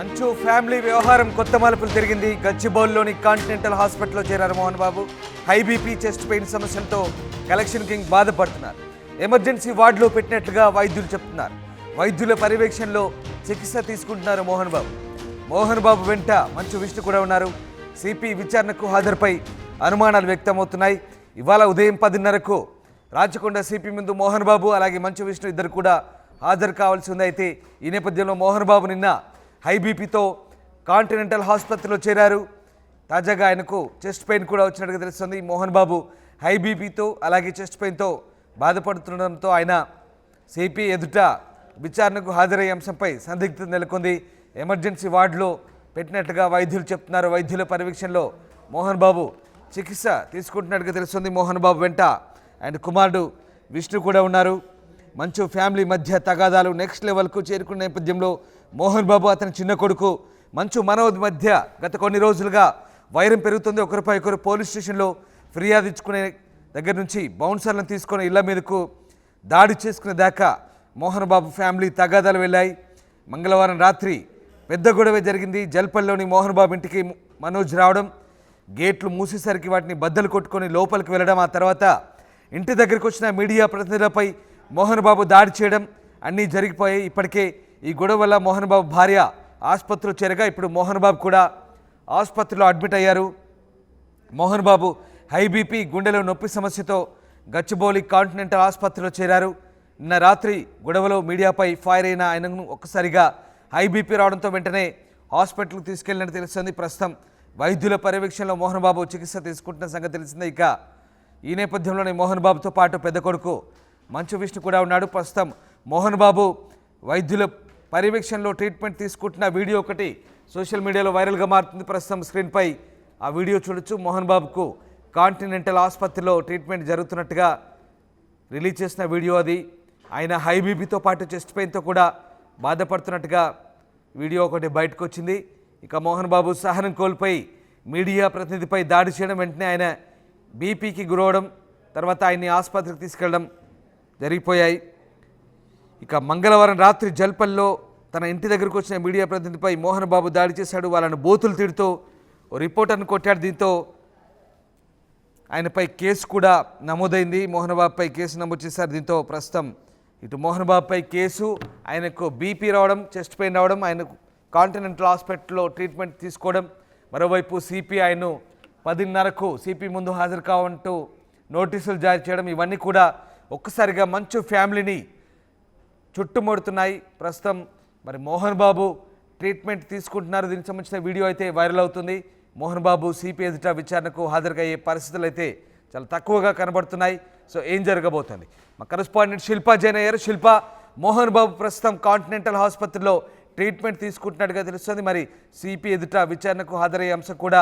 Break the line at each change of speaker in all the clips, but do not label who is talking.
మంచు ఫ్యామిలీ వ్యవహారం కొత్త మలుపులు తిరిగింది. గచ్చిబౌలిలోని కాంటినెంటల్ హాస్పిటల్లో చేరారు Mohan Babu. High BP, chest pain సమస్యలతో కలెక్షన్ కింగ్ బాధపడుతున్నారు. ఎమర్జెన్సీ వార్డులో పెట్టినట్లుగా వైద్యులు చెప్తున్నారు. వైద్యుల పర్యవేక్షణలో చికిత్స తీసుకుంటున్నారు మోహన్ బాబు. మోహన్ బాబు వెంట మంచు విష్ణు కూడా ఉన్నారు. సిపి విచారణకు హాజరుపై అనుమానాలు వ్యక్తమవుతున్నాయి. ఇవాళ ఉదయం 10:30కు రాచకొండ సిపి ముందు మోహన్ బాబు అలాగే మంచు విష్ణు ఇద్దరు కూడా హాజరు కావాల్సి ఉంది. అయితే ఈ నేపథ్యంలో మోహన్ బాబు నిన్న హై బీపీతో కాంటినెంటల్ ఆసుపత్రిలో చేరారు. తాజాగా ఆయనకు చెస్ట్ పెయిన్ కూడా వచ్చినట్టుగా తెలుస్తుంది. మోహన్ బాబు హై బీపీతో అలాగే చెస్ట్ పెయిన్తో బాధపడుతుండడంతో ఆయన సిపి ఎదుట విచారణకు హాజరయ్యే అంశంపై సందిగ్ధత నెలకొంది. ఎమర్జెన్సీ వార్డులో పెట్టినట్లుగా వైద్యులు చెప్తున్నారు. వైద్యుల పర్యవేక్షణలో మోహన్ బాబు చికిత్స తీసుకుంటున్నట్టుగా తెలుస్తుంది. మోహన్ బాబు వెంట ఆయన కుమారుడు విష్ణు కూడా ఉన్నారు. మంచు ఫ్యామిలీ మధ్య తగాదాలు నెక్స్ట్ లెవెల్కు చేరుకున్న నేపథ్యంలో మోహన్ బాబు అతని చిన్న కొడుకు మంచు మనోజ్ మధ్య గత కొన్ని రోజులుగా వైరం పెరుగుతుంది. ఒకరిపై ఒకరు పోలీస్ స్టేషన్లో ఫిర్యాదు ఇచ్చుకునే దగ్గర నుంచి బౌన్సర్లను తీసుకుని ఇళ్ల మీదకు దాడి చేసుకునే దాకా మోహన్ బాబు ఫ్యామిలీ తగాదాలు వెళ్ళాయి. మంగళవారం రాత్రి పెద్ద గొడవ జరిగింది. జల్పల్లిలోని మోహన్ బాబు ఇంటికి మనోజ్ రావడం, గేట్లు మూసేసరికి వాటిని బద్దలు కొట్టుకొని లోపలికి వెళ్ళడం, ఆ తర్వాత ఇంటి దగ్గరికి వచ్చిన మీడియా ప్రతినిధులపై మోహన్ బాబు దాడి చేయడం అన్నీ జరిగిపోయాయి. ఇప్పటికే ఈ గొడవ వల్ల మోహన్ బాబు భార్య ఆసుపత్రిలో చేరగా ఇప్పుడు మోహన్ బాబు కూడా ఆసుపత్రిలో అడ్మిట్ అయ్యారు. మోహన్ బాబు హై బీపీ, గుండెలో నొప్పి సమస్యతో గచ్చిబౌలి కాంటినెంటల్ ఆసుపత్రిలో చేరారు. నిన్న రాత్రి గొడవలో మీడియాపై ఫైర్ అయిన ఆయనను ఒక్కసారిగా హై బీపీ రావడంతో వెంటనే హాస్పిటల్కి తీసుకెళ్లినట్టు తెలుస్తుంది. ప్రస్తుతం వైద్యుల పర్యవేక్షణలో మోహన్ బాబు చికిత్స తీసుకుంటున్న సంగతి తెలిసిందే. ఇక ఈ నేపథ్యంలోనే మోహన్ బాబుతో పాటు పెద్ద కొడుకు మంచు విష్ణు కూడా ఉన్నాడు. ప్రస్తుతం మోహన్ బాబు వైద్యుల పర్యవేక్షణలో ట్రీట్మెంట్ తీసుకుంటున్న వీడియో ఒకటి సోషల్ మీడియాలో వైరల్గా మారుతుంది. ప్రస్తుతం స్క్రీన్పై ఆ వీడియో చూడొచ్చు. మోహన్ బాబుకు కాంటినెంటల్ ఆసుపత్రిలో ట్రీట్మెంట్ జరుగుతున్నట్టుగా రిలీజ్ చేసిన వీడియో అది. ఆయన హై బీపీతో పాటు చెస్ట్ పెయిన్తో కూడా బాధపడుతున్నట్టుగా వీడియో ఒకటి బయటకు వచ్చింది. ఇక మోహన్ బాబు సహనం కోల్పోయి మీడియా ప్రతినిధిపై దాడి చేయడం, వెంటనే ఆయన బీపీకి గురవడం, తర్వాత ఆయన్ని ఆసుపత్రికి తీసుకెళ్లడం జరిగిపోయాయి. ఇక మంగళవారం రాత్రి జల్పల్లో తన ఇంటి దగ్గరకు వచ్చిన మీడియా ప్రతినిధిపై మోహన్ బాబు దాడి చేశాడు. వాళ్ళను బూతులు తిడుతూ ఓ రిపోర్టర్ను కొట్టాడు. దీంతో ఆయనపై కేసు కూడా నమోదైంది. మోహన్ బాబుపై కేసు నమోదు చేశారు. దీంతో ప్రస్తుతం ఇటు మోహన్ బాబుపై కేసు, ఆయనకు బీపీ రావడం, చెస్ట్ పెయిన్ రావడం, ఆయనకు కాంటినెంటల్ హాస్పిటల్లో ట్రీట్మెంట్ తీసుకోవడం, మరోవైపు సిపి ఆయన్ను 10:30కు సిపి ముందు హాజరు కావంటూ నోటీసులు జారీ చేయడం, ఇవన్నీ కూడా ఒక్కసారిగా మంచు ఫ్యామిలీని చుట్టుముడుతున్నాయి. ప్రస్తుతం మరి మోహన్ బాబు ట్రీట్మెంట్ తీసుకుంటున్నారు. దీనికి సంబంధించిన వీడియో అయితే వైరల్ అవుతుంది. మోహన్ బాబు సిపి ఎదుట విచారణకు హాజరయ్యే పరిస్థితులు అయితే చాలా తక్కువగా కనబడుతున్నాయి. సో ఏం జరగబోతుంది? మా కరెస్పాండెంట్ శిల్పా జైన్ అయ్యారు. శిల్ప, మోహన్ బాబు ప్రస్తుతం కాంటినెంటల్ హాస్పిటల్లో ట్రీట్మెంట్ తీసుకుంటున్నట్టుగా తెలుస్తుంది. మరి సిపి ఎదుట విచారణకు హాజరయ్యే అంశం కూడా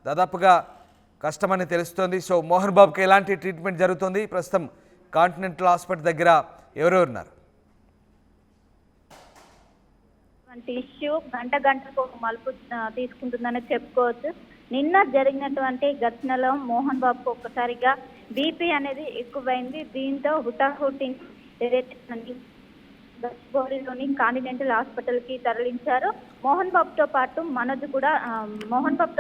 దాదాపుగా కష్టమని తెలుస్తోంది. సో మోహన్ బాబుకి ఎలాంటి ట్రీట్మెంట్ జరుగుతుంది? ప్రస్తుతం కాంటినెంటల్ హాస్పిటల్ దగ్గర ఎవరెవరు ఉన్నారు?
ఇష్యూ గంటకు ఒక మలుపు తీసుకుంటుందని చెప్పుకోవచ్చు. నిన్న జరిగినటువంటి ఘటనలో మోహన్ బాబుకు ఒక్కసారిగా బీపీ అనేది ఎక్కువైంది. దీంతో హుటాహుటి గచ్చిబౌలిలోని కాంటినెంటల్ హాస్పిటల్కి తరలించారు. మోహన్ బాబుతో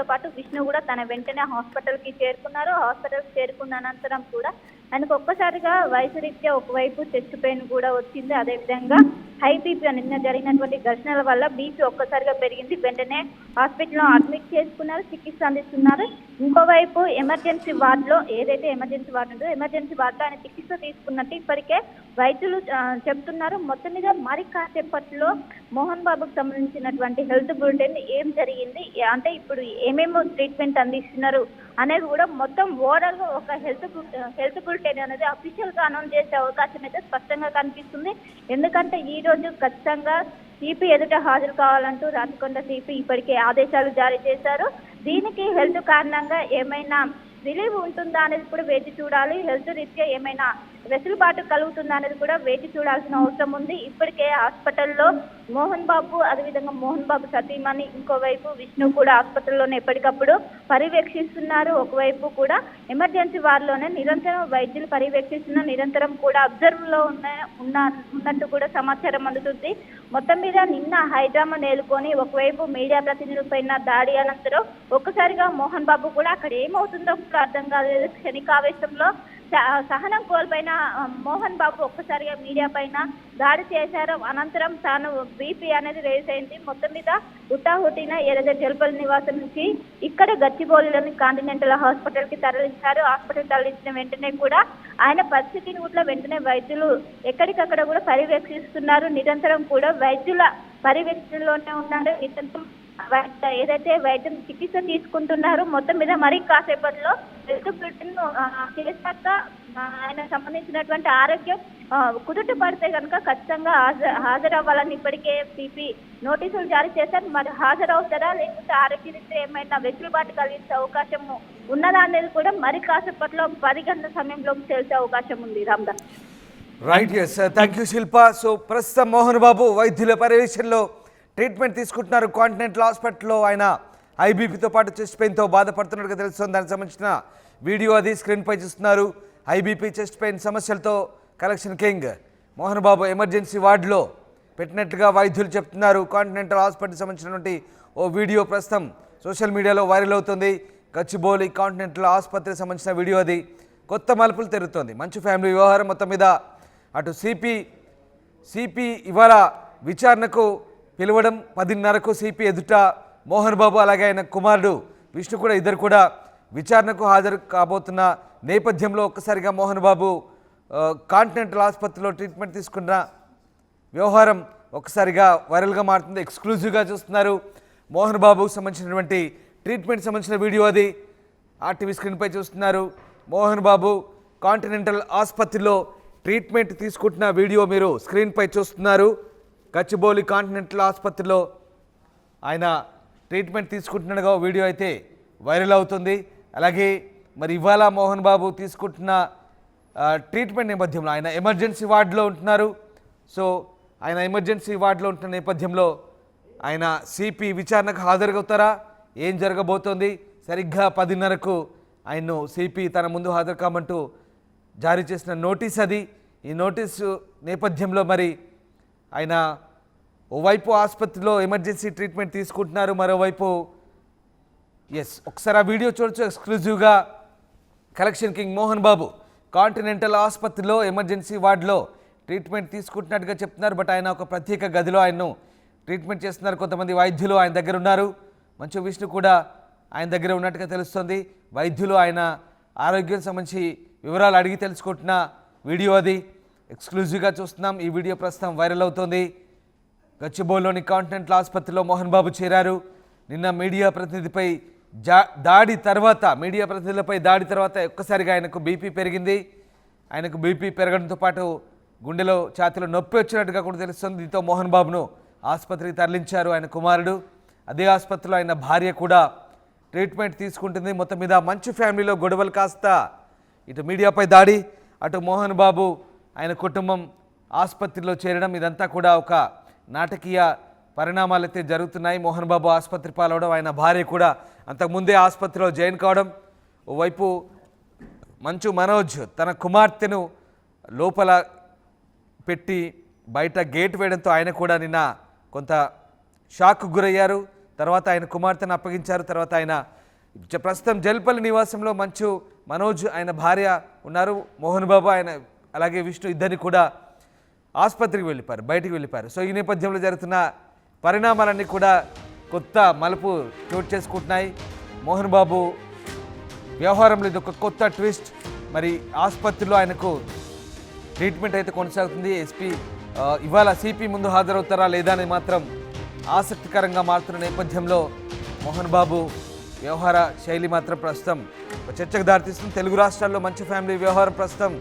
పాటు విష్ణు కూడా తన వెంటనే హాస్పిటల్కి చేరుకున్నారు. హాస్పిటల్కి చేరుకున్న అనంతరం కూడా ఆయనకు ఒక్కసారిగా వయసు రీత్యా ఒకవైపు చెస్ట్ పెయిన్ కూడా వచ్చింది. అదేవిధంగా హై బీపీ, నిన్న జరిగినటువంటి ఘర్షణల వల్ల బీపీ ఒక్కసారిగా పెరిగింది. వెంటనే హాస్పిటల్లో అడ్మిట్ చేసుకున్నారు, చికిత్స అందిస్తున్నారు. ఇంకోవైపు ఎమర్జెన్సీ వార్డులో ఏదైతే ఎమర్జెన్సీ వార్డు ఉందో ఎమర్జెన్సీ వార్డులో ఆయన చికిత్స తీసుకున్నట్టు ఇప్పటికే వైద్యులు చెప్తున్నారు. మొత్తం మీద మరి కాసేపట్లో మోహన్ బాబుకు సంబంధించినటువంటి హెల్త్ బులెటిన్ ఏం జరిగింది, అంటే ఇప్పుడు ఏమేమి ట్రీట్మెంట్ అందిస్తున్నారు అనేది కూడా మొత్తం ఓవరాల్గా ఒక హెల్త్ బులెటిన్ అనేది అఫీషియల్గా అనౌన్స్ చేసే అవకాశం అయితే స్పష్టంగా కనిపిస్తుంది. ఎందుకంటే ఈ రోజు ఖచ్చితంగా సిపి ఎదుట హాజరు కావాలంటూ రాచకొండ సిపి ఇప్పటికే ఆదేశాలు జారీ చేశారు. దీనికి హెల్త్ కారణంగా ఏమైనా రిలీవ్ ఉంటుందా అనేది కూడా వేచి చూడాలి. హెల్త్ రీత్యా ఏమైనా వెసులుబాటు కలుగుతుందా అనేది కూడా వేచి చూడాల్సిన అవసరం ఉంది. ఇప్పటికే హాస్పిటల్లో మోహన్ బాబు, అదేవిధంగా మోహన్ బాబు సతీమణి, ఇంకోవైపు విష్ణు కూడా హాస్పిటల్లోనే ఎప్పటికప్పుడు పర్యవేక్షిస్తున్నారు. ఒకవైపు కూడా ఎమర్జెన్సీ వార్డులోనే నిరంతరం వైద్యులు పర్యవేక్షిస్తున్న, నిరంతరం కూడా అబ్జర్వ్లో ఉన్నట్టు కూడా సమాచారం అందుతుంది. మొత్తం మీద నిన్న హైడ్రామా నేలుకొని ఒకవైపు మీడియా ప్రతినిధులపైన దాడి అనంతరం ఒక్కసారిగా మోహన్ బాబు కూడా అక్కడ ఏమవుతుందో కూడా అర్థం కాలేదు. క్షణికావేశంలో సహనం కోల్పోయిన మోహన్ బాబు ఒక్కసారిగా మీడియా పైన దాడి చేశారు. అనంతరం తాను బీపీ అనేది రేస్ అయింది. మొత్తం మీద హుటాహుటిన ఏదైతే జల్పల్ నివాసం నుంచి ఇక్కడ గచ్చిబౌలిలోని కాంటినెంటల్ హాస్పిటల్ కి తరలించారు. హాస్పిటల్ తరలించిన వెంటనే కూడా ఆయన పరిస్థితిని కూడా వెంటనే వైద్యులు ఎక్కడికక్కడ కూడా పర్యవేక్షిస్తున్నారు. నిరంతరం కూడా వైద్యుల పర్యవేక్షణలోనే ఉన్నారు. నిరంతరం ఏదైతే వైద్యం చికిత్స తీసుకుంటున్నారో మొత్తం మీద మరి కాసేపట్లో హెల్త్ బులెటిన్ చేశాక ఆయన సంబంధించినటువంటి ఆరోగ్యం కుదుట పడితే కనుక ఖచ్చితంగా హాజరవ్వాలని ఇప్పటికే సిపి నోటీసులు జారీ చేశారు. మరి హాజరవుతారా లేకపోతే ఆరోగ్యరీత్యా ఏమైనా వెసులుబాటు కలిగించే అవకాశం ఉన్నదా అనేది కూడా మరి కాసేపట్లో 10 గంటల సమయంలో తెలిసే అవకాశం ఉంది. Ramdas.
Right, yes, thank you Shilpa. So ప్రస్తుతం మోహన్ బాబు వైద్యుల పర్యవేక్షణలో ట్రీట్మెంట్ తీసుకుంటున్నారు కాంటినెంటల్ హాస్పిటల్లో. ఆయన ఐబీపీతో పాటు చెస్ట్ పెయిన్తో బాధపడుతున్నట్టుగా తెలుస్తుంది. దానికి సంబంధించిన వీడియో అది స్క్రీన్పై చూస్తున్నారు. ఐబీపీ చెస్ట్ పెయిన్ సమస్యలతో collection king Mohan Babu emergency వార్డులో పెట్టినట్టుగా వైద్యులు చెప్తున్నారు. కాంటినెంటల్ హాస్పిటల్కి సంబంధించినటువంటి ఓ వీడియో ప్రస్తుతం సోషల్ మీడియాలో వైరల్ అవుతుంది. గచ్చిబౌలి కాంటినెంటల్ ఆసుపత్రికి సంబంధించిన వీడియో అది కొత్త మలుపులు తెరుతోంది. మంచు ఫ్యామిలీ వ్యవహారం మొత్తం మీద అటు సిపి ఇవాళ విచారణకు పిలవడం, 10:30కు సిపి ఎదుట మోహన్ బాబు అలాగే ఆయన కుమారుడు విష్ణు కూడా ఇద్దరు కూడా విచారణకు హాజరు కాబోతున్న నేపథ్యంలో ఒక్కసారిగా మోహన్ బాబు కాంటినెంటల్ ఆసుపత్రిలో ట్రీట్మెంట్ తీసుకున్న వ్యవహారం ఒక్కసారిగా వైరల్గా మారుతుంది. ఎక్స్క్లూజివ్గా చూస్తున్నారు. మోహన్ బాబుకు సంబంధించినటువంటి ట్రీట్మెంట్ సంబంధించిన వీడియో అది ఆర్టీవీ స్క్రీన్పై చూస్తున్నారు. మోహన్ బాబు కాంటినెంటల్ ఆసుపత్రిలో ట్రీట్మెంట్ తీసుకుంటున్న వీడియో మీరు స్క్రీన్పై చూస్తున్నారు. గచ్చిబౌలి కాంటినెంటల్ ఆసుపత్రిలో ఆయన ట్రీట్మెంట్ తీసుకుంటున్నగా వీడియో అయితే వైరల్ అవుతుంది. అలాగే మరి ఇవాళ మోహన్ బాబు తీసుకుంటున్న ట్రీట్మెంట్ నేపథ్యంలో ఆయన ఎమర్జెన్సీ వార్డులో ఉంటున్నారు. సో ఆయన ఎమర్జెన్సీ వార్డులో ఉంటున్న నేపథ్యంలో ఆయన సిపి విచారణకు హాజరవుతారా, ఏం జరగబోతోంది? సరిగ్గా 10:30కు ఆయన్ను సిపి తన ముందు హాజరు కామంటూ జారీ చేసిన నోటీస్ అది. ఈ నోటీసు నేపథ్యంలో మరి ఆయన ఓవైపు ఆసుపత్రిలో ఎమర్జెన్సీ ట్రీట్మెంట్ తీసుకుంటున్నారు, మరోవైపు ఒకసారి ఆ వీడియో చూడొచ్చు. ఎక్స్క్లూజివ్గా collection king Mohan Babu continental ఆసుపత్రిలో ఎమర్జెన్సీ వార్డులో ట్రీట్మెంట్ తీసుకుంటున్నట్టుగా చెప్తున్నారు. బట్ ఆయన ఒక ప్రత్యేక గదిలో ఆయన్ను ట్రీట్మెంట్ చేస్తున్నారు. కొంతమంది వైద్యులు ఆయన దగ్గర ఉన్నారు. మంచు విష్ణు కూడా ఆయన దగ్గర ఉన్నట్టుగా తెలుస్తుంది. వైద్యులు ఆయన ఆరోగ్యం సంబంధించి వివరాలు అడిగి తెలుసుకుంటున్న వీడియో అది ఎక్స్క్లూజివ్గా చూస్తున్నాం. ఈ వీడియో ప్రస్తుతం వైరల్ అవుతోంది. గచ్చిబౌలిలోని కాంటినెంటల్ ఆసుపత్రిలో మోహన్ బాబు చేరారు. నిన్న మీడియా ప్రతినిధిపై దాడి తర్వాత ఒక్కసారిగా ఆయనకు బీపీ పెరిగింది. ఆయనకు బీపీ పెరగడంతో పాటు గుండెలో ఛాతీలో నొప్పి వచ్చినట్టుగా కూడా తెలుస్తుంది. దీంతో మోహన్ బాబును ఆసుపత్రికి తరలించారు ఆయన కుమారుడు. అదే ఆసుపత్రిలో ఆయన భార్య కూడా ట్రీట్మెంట్ తీసుకుంటుంది. మొత్తం మీద మంచు ఫ్యామిలీలో గొడవలు కాస్త ఇటు మీడియాపై దాడి, అటు మోహన్ బాబు ఆయన కుటుంబం ఆసుపత్రిలో చేరడం, ఇదంతా కూడా ఒక నాటకీయ పరిణామాలు అయితే జరుగుతున్నాయి. మోహన్ బాబు ఆసుపత్రి పాలవడం, ఆయన భార్య కూడా అంతకుముందే ఆసుపత్రిలో జాయిన్ కావడం. ఓవైపు మంచు మనోజ్ తన కుమార్తెను లోపల పెట్టి బయట గేట్ వేయడంతో ఆయన కూడా నిన్న కొంత షాక్కు గురయ్యారు. తర్వాత ఆయన కుమార్తెను అప్పగించారు. తర్వాత ఆయన ప్రస్తుతం జల్పల్లి నివాసంలో మంచు మనోజ్ ఆయన భార్య ఉన్నారు. మోహన్ బాబు ఆయన అలాగే విష్ణు ఇద్దరిని కూడా ఆసుపత్రికి బయటికి వెళ్ళిపోయారు. సో ఈ నేపథ్యంలో జరుగుతున్న పరిణామాలన్నీ కూడా కొత్త మలుపు చోటు చేసుకుంటున్నాయి. మోహన్ బాబు వ్యవహారంలో ఇది ఒక కొత్త ట్విస్ట్. మరి ఆసుపత్రిలో ఆయనకు ట్రీట్మెంట్ అయితే కొనసాగుతుంది. ఇవాళ సిపి ముందు హాజరవుతారా లేదా అని మాత్రం ఆసక్తికరంగా మారుతున్న నేపథ్యంలో మోహన్ బాబు వ్యవహార శైలి మాత్రం ప్రస్తుతం చర్చకు దారితీస్తుంది. తెలుగు రాష్ట్రాల్లో మంచు ఫ్యామిలీ వ్యవహారం ప్రస్తుతం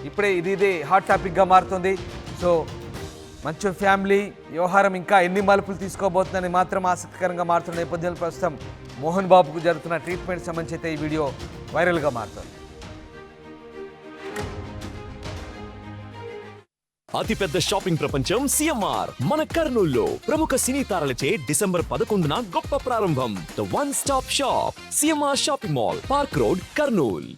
ఇప్పుడే ఇదే హాట్ టాపిక్గా మారుతుంది. సో మంచు ఫ్యామిలీ వ్యవహారం ఇంకా ఎన్ని మలుపులు తీసుకోబోతుందని మాత్రం ఆసక్తికరంగా మారుతున్న నేపథ్యంలో ప్రస్తుతం మోహన్ బాబుకు జరుగుతున్న ట్రీట్మెంట్ సంబంధించి అయితే ఈ వీడియో వైరల్గా మారుతుంది.
అతిపెద్ద షాపింగ్ ప్రపంచం సిఎంఆర్ మన కర్నూల్లో ప్రముఖ సినీ తారలచే డిసెంబర్ 11న గొప్ప ప్రారంభం. The one stop shop CMR shopping mall, park road, Kurnool.